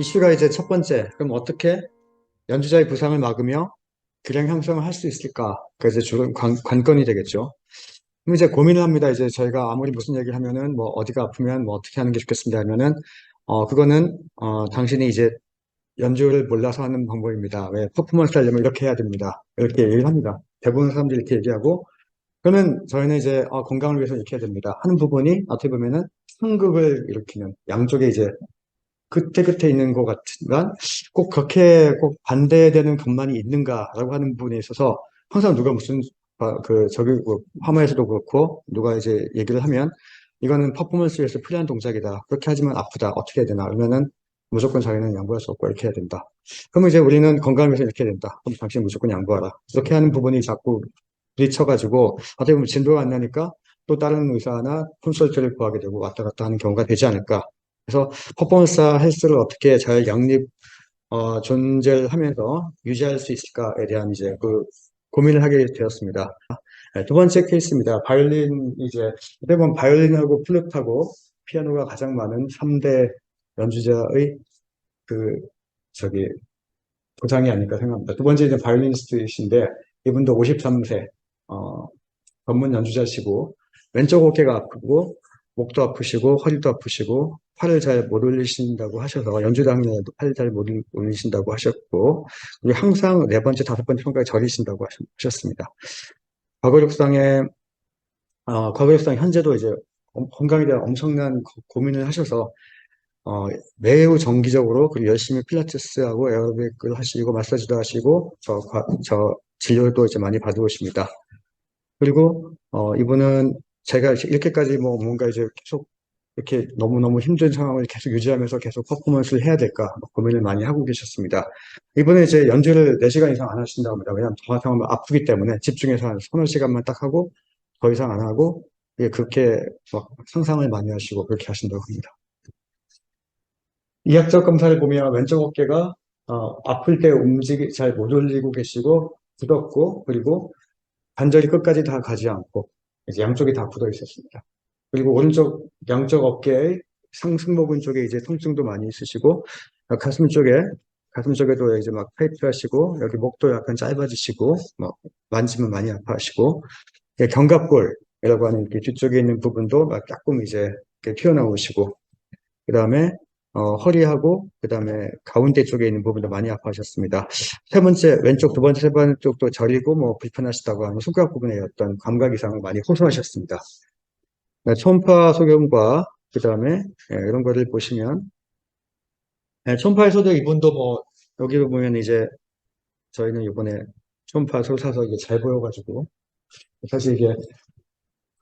이슈가 이제 첫 번째, 그럼 어떻게 연주자의 부상을 막으며 기량 형성을 할 수 있을까? 그게 이제 주로 관건이 되겠죠. 그럼 이제 고민을 합니다. 이제 저희가 아무리 무슨 얘기를 하면은 뭐 어디가 아프면 뭐 어떻게 하는 게 좋겠습니다 하면은 그거는 당신이 이제 연주를 몰라서 하는 방법입니다. 왜 퍼포먼스 하려면 이렇게 해야 됩니다. 이렇게 얘기를 합니다. 대부분 사람들이 이렇게 얘기하고 그러면 저희는 이제 건강을 위해서 이렇게 해야 됩니다. 하는 부분이 어떻게 보면은 상극을 일으키는 양쪽에 이제 그때 있는 것 같지만 꼭 그렇게 꼭 반대되는 것만이 있는가라고 하는 부분에 있어서 항상 누가 무슨 저기 뭐 화면에서도 그렇고 누가 이제 얘기를 하면 이거는 퍼포먼스에서 프리한 동작이다. 그렇게 하지만 아프다. 어떻게 해야 되나? 그러면은 무조건 자기는 양보할 수 없고 이렇게 해야 된다. 그러면 이제 우리는 건강을 위해서 이렇게 해야 된다. 그럼 당신 무조건 양보하라. 이렇게 하는 부분이 자꾸 부딪혀가지고 어떻게 보면 진도가 안 나니까 또 다른 의사나 컨설트를 구하게 되고 왔다 갔다 하는 경우가 되지 않을까. 그래서 퍼포먼스 헬스를 어떻게 잘 존재를 하면서 유지할 수 있을까에 대한 이제 그 고민을 하게 되었습니다. 네, 두 번째 케이스입니다. 바이올린 이제 어떻게 보면 바이올린하고 플루트하고 피아노가 가장 많은 3대 연주자의 그 저기 도장이 아닐까 생각합니다. 두 번째 이제 바이올리니스트이신데 이분도 53세 전문 연주자시고 왼쪽 어깨가 아프고 목도 아프시고 허리도 아프시고 팔을 잘 못 올리신다고 하셔서 연주 당일에도 팔을 잘 못 올리신다고 하셨고 그리고 항상 네 번째 다섯 번째 손가락에 저리신다고 하셨습니다. 과거력상에 과거력상 현재도 이제 건강에 대한 엄청난 고민을 하셔서 매우 정기적으로 그리고 열심히 필라테스하고 에어로빅을 하시고 마사지도 하시고 저 진료도 이제 많이 받으십니다. 그리고 이분은 제가 이렇게까지 뭐 뭔가 이제 계속 이렇게 너무너무 힘든 상황을 계속 유지하면서 계속 퍼포먼스를 해야 될까 뭐 고민을 많이 하고 계셨습니다. 이분은 이제 연주를 4시간 이상 안 하신다고 합니다. 왜냐하면 더 이상 하면 아프기 때문에 집중해서 한 서너 시간만 딱 하고 더 이상 안 하고 그렇게 막 상상을 많이 하시고 그렇게 하신다고 합니다. 이학적 검사를 보면 왼쪽 어깨가 아플 때 잘 못 올리고 계시고 굳었고 그리고 관절이 끝까지 다 가지 않고 이제 양쪽이 다 굳어 있었습니다. 그리고 오른쪽 양쪽 어깨의 상승모근 쪽에 이제 통증도 많이 있으시고 가슴 쪽에도 이제 막 파이프 하시고 여기 목도 약간 짧아지시고 뭐 만지면 많이 아파하시고 견갑골이라고 하는 이렇게 뒤쪽에 있는 부분도 막 조금 이제 이렇게 튀어나오시고 그다음에 허리하고 그다음에 가운데 쪽에 있는 부분도 많이 아파하셨습니다. 세 번째 왼쪽 두 번째 세 번째 쪽도 저리고 뭐 불편하시다고 하는 손가락 부분에 어떤 감각 이상을 많이 호소하셨습니다. 네, 초음파 소견과 그다음에 이런 거를 보시면 초음파에서도 이분도 뭐 여기 보면 이제 저희는 이번에 초음파 사서 이게 잘 보여가지고 사실 이게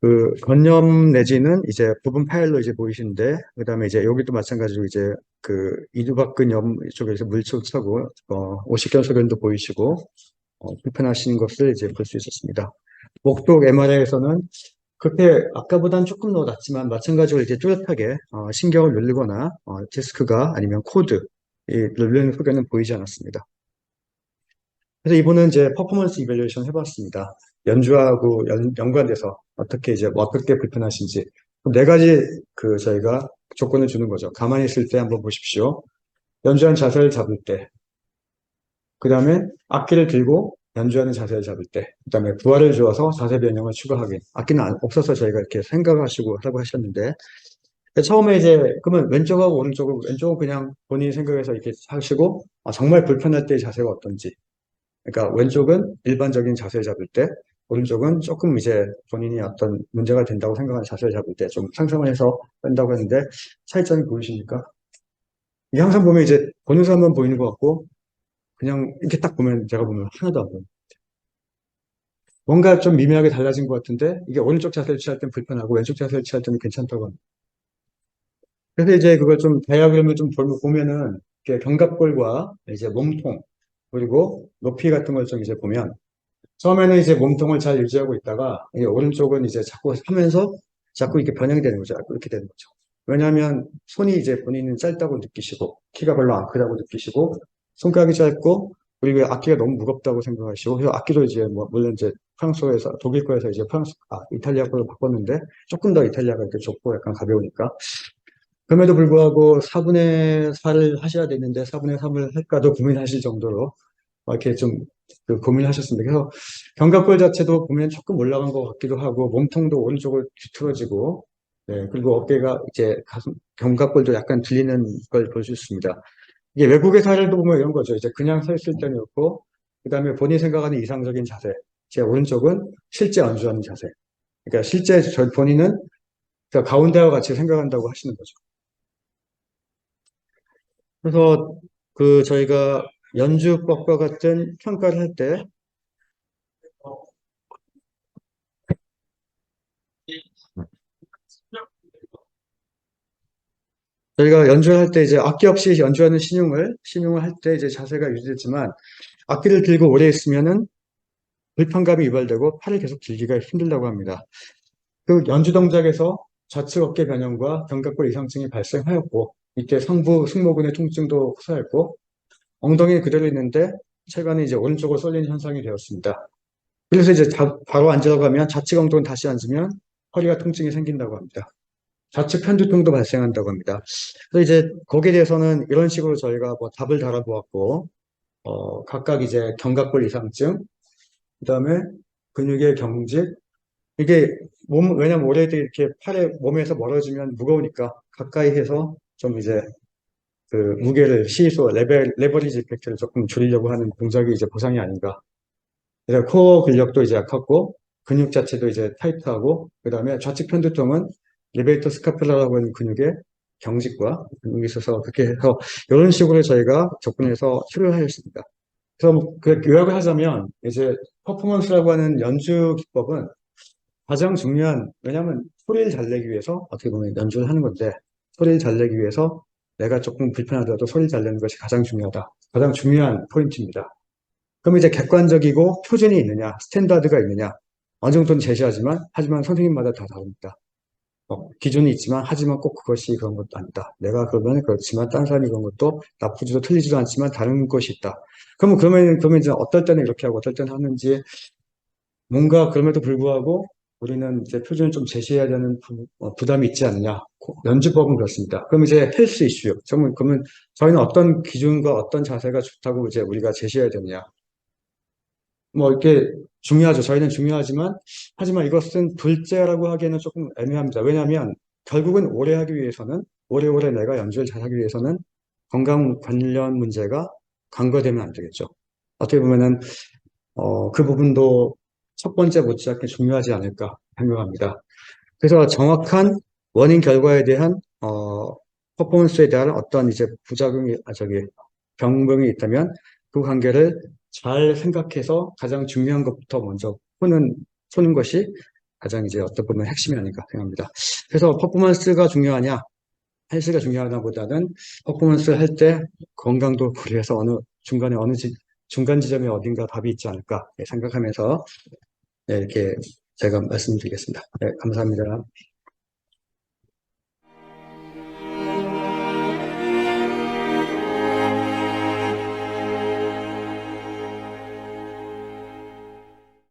그 건염 내지는 이제 부분 파일로 이제 보이시는데 그다음에 이제 여기도 마찬가지로 이제 그 이두박근염 쪽에서 물속 차고 오십견 소견도 보이시고 불편하신 것을 이제 볼 수 있었습니다. 목독 MRI에서는 그렇게 아까보다는 조금 더 낫지만 마찬가지로 이제 뚜렷하게 신경을 누르거나 디스크가 아니면 코드 이 누르는 소견은 보이지 않았습니다. 그래서 이분은 이제 퍼포먼스 이밸류에이션 해봤습니다. 연주하고 연관돼서 어떻게 이제 뭐 어떻게 불편하신지 그럼 네 가지 그 저희가 조건을 주는 거죠. 가만히 있을 때 한번 보십시오. 연주한 자세를 잡을 때, 그 다음에 악기를 들고 연주하는 자세를 잡을 때, 그 다음에 부하를 주어서 자세 변형을 추가하기. 악기는 없어서 저희가 이렇게 생각하시고 하라고 하셨는데 처음에 이제 그러면 왼쪽하고 왼쪽은 그냥 본인 생각해서 이렇게 하시고 정말 불편할 때의 자세가 어떤지 그러니까 왼쪽은 일반적인 자세를 잡을 때, 오른쪽은 조금 이제 본인이 어떤 문제가 된다고 생각하는 자세를 잡을 때 좀 상상을 해서 뺀다고 했는데 차이점이 보이십니까? 이게 항상 보면 이제 보는 사람만 보이는 것 같고 그냥 이렇게 딱 보면 제가 보면 하나도 안 보여요. 뭔가 좀 미묘하게 달라진 것 같은데 이게 오른쪽 자세를 취할 땐 불편하고 왼쪽 자세를 취할 때는 괜찮다고 합니다. 그래서 이제 그걸 좀 다이어그램을 좀 보면은 이렇게 견갑골과 이제 몸통 그리고 높이 같은 걸 좀 이제 보면 처음에는 이제 몸통을 잘 유지하고 있다가 이 오른쪽은 이제 자꾸 하면서 자꾸 이렇게 변형이 되는 거죠. 자꾸 이렇게 되는 거죠. 왜냐하면 손이 이제 본인은 짧다고 느끼시고 키가 별로 안 크다고 느끼시고 손가락이 짧고 그리고 악기가 너무 무겁다고 생각하시고 그래서 악기도 이제 뭐 물론 이제 프랑스어에서 독일 거에서 이제 이탈리아 거로 바꿨는데 조금 더 이탈리아가 이렇게 좁고 약간 가벼우니까 그럼에도 불구하고 4분의 4를 하셔야 되는데 4분의 3을 할까도 고민하실 정도로 이렇게 좀 고민하셨습니다. 그래서 견갑골 자체도 보면 조금 올라간 것 같기도 하고 몸통도 오른쪽으로 뒤틀어지고 네, 그리고 어깨가 이제 가슴, 견갑골도 약간 들리는 걸 볼 수 있습니다. 이게 외국의 사례도 보면 이런 거죠. 이제 그냥 서 있을 때는 없고 그다음에 본인이 생각하는 이상적인 자세. 제 오른쪽은 실제 연주하는 자세. 그러니까 실제 본인은 그 가운데와 같이 생각한다고 하시는 거죠. 그래서 저희가 연주법과 같은 평가를 할 때, 저희가 연주를 할 때 이제 악기 없이 연주하는 신용을 할 때 이제 자세가 유지되지만, 악기를 들고 오래 있으면은 불편감이 유발되고 팔을 계속 들기가 힘들다고 합니다. 그 연주 동작에서 좌측 어깨 변형과 견갑골 이상증이 발생하였고, 이때 상부 승모근의 통증도 호소했고, 엉덩이는 그대로 있는데, 체관이 이제 오른쪽으로 쏠리는 현상이 되었습니다. 그래서 이제 바로 앉으라고 하면 좌측 엉덩이 다시 앉으면 허리가 통증이 생긴다고 합니다. 좌측 편두통도 발생한다고 합니다. 그래서 이제 거기에 대해서는 이런 식으로 저희가 뭐 답을 달아보았고, 각각 이제 견갑골 이상증, 그다음에 근육의 경직, 이게 왜냐면 오래돼 이렇게 몸에서 멀어지면 무거우니까 가까이 해서 좀 이제 그 무게를 시소 레버리지 이펙트를 조금 줄이려고 하는 동작이 이제 보상이 아닌가. 그래서 코어 근력도 이제 약하고 근육 자체도 이제 타이트하고 그다음에 좌측 편두통은 리베이터 스카플라라고 하는 근육의 경직과 근육이 있어서 그렇게 해서 이런 식으로 저희가 접근해서 치료를 하였습니다. 그래서 그 요약을 하자면 이제 퍼포먼스라고 하는 연주 기법은 가장 중요한 왜냐하면 소리를 잘 내기 위해서 어떻게 보면 연주를 하는 건데 소리를 잘 내기 위해서 내가 조금 불편하더라도 소리를 잘 내는 것이 가장 중요하다. 가장 중요한 포인트입니다. 그럼 이제 객관적이고 표준이 있느냐, 스탠다드가 있느냐, 어느 정도는 제시하지만, 하지만 선생님마다 다 다릅니다. 기준이 있지만, 하지만 꼭 그것이 그런 것도 아니다. 내가 그러면 그렇지만, 다른 사람이 그런 것도 나쁘지도 틀리지도 않지만, 다른 것이 있다. 그러면 이제 어떨 때는 이렇게 하고, 어떨 때는 하는지, 뭔가 그럼에도 불구하고, 우리는 이제 표준을 좀 제시해야 되는 부담이 있지 않느냐. 연주법은 그렇습니다. 그럼 이제 헬스 이슈. 그러면 저희는 어떤 기준과 어떤 자세가 좋다고 이제 우리가 제시해야 되느냐. 뭐 이렇게 중요하죠. 저희는 중요하지만 하지만 이것은 둘째라고 하기에는 조금 애매합니다. 왜냐하면 결국은 오래 하기 위해서는 오래오래 내가 연주를 잘하기 위해서는 건강 관련 문제가 간과되면 안 되겠죠. 어떻게 보면은 그 부분도 첫 번째 못지않게 중요하지 않을까 생각합니다. 그래서 정확한 원인 결과에 대한 퍼포먼스에 대한 어떤 이제 부작용이 병명이 있다면 그 관계를 잘 생각해서 가장 중요한 것부터 먼저 푸는 것이 가장 이제 어떤 보면 핵심이 아닐까 생각합니다. 그래서 퍼포먼스가 중요하냐, 헬스가 중요하다보다는 퍼포먼스를 할 때 건강도 고려해서 중간에 중간 지점에 어딘가 답이 있지 않을까 생각하면서 네, 이렇게 제가 말씀드리겠습니다. 네, 감사합니다.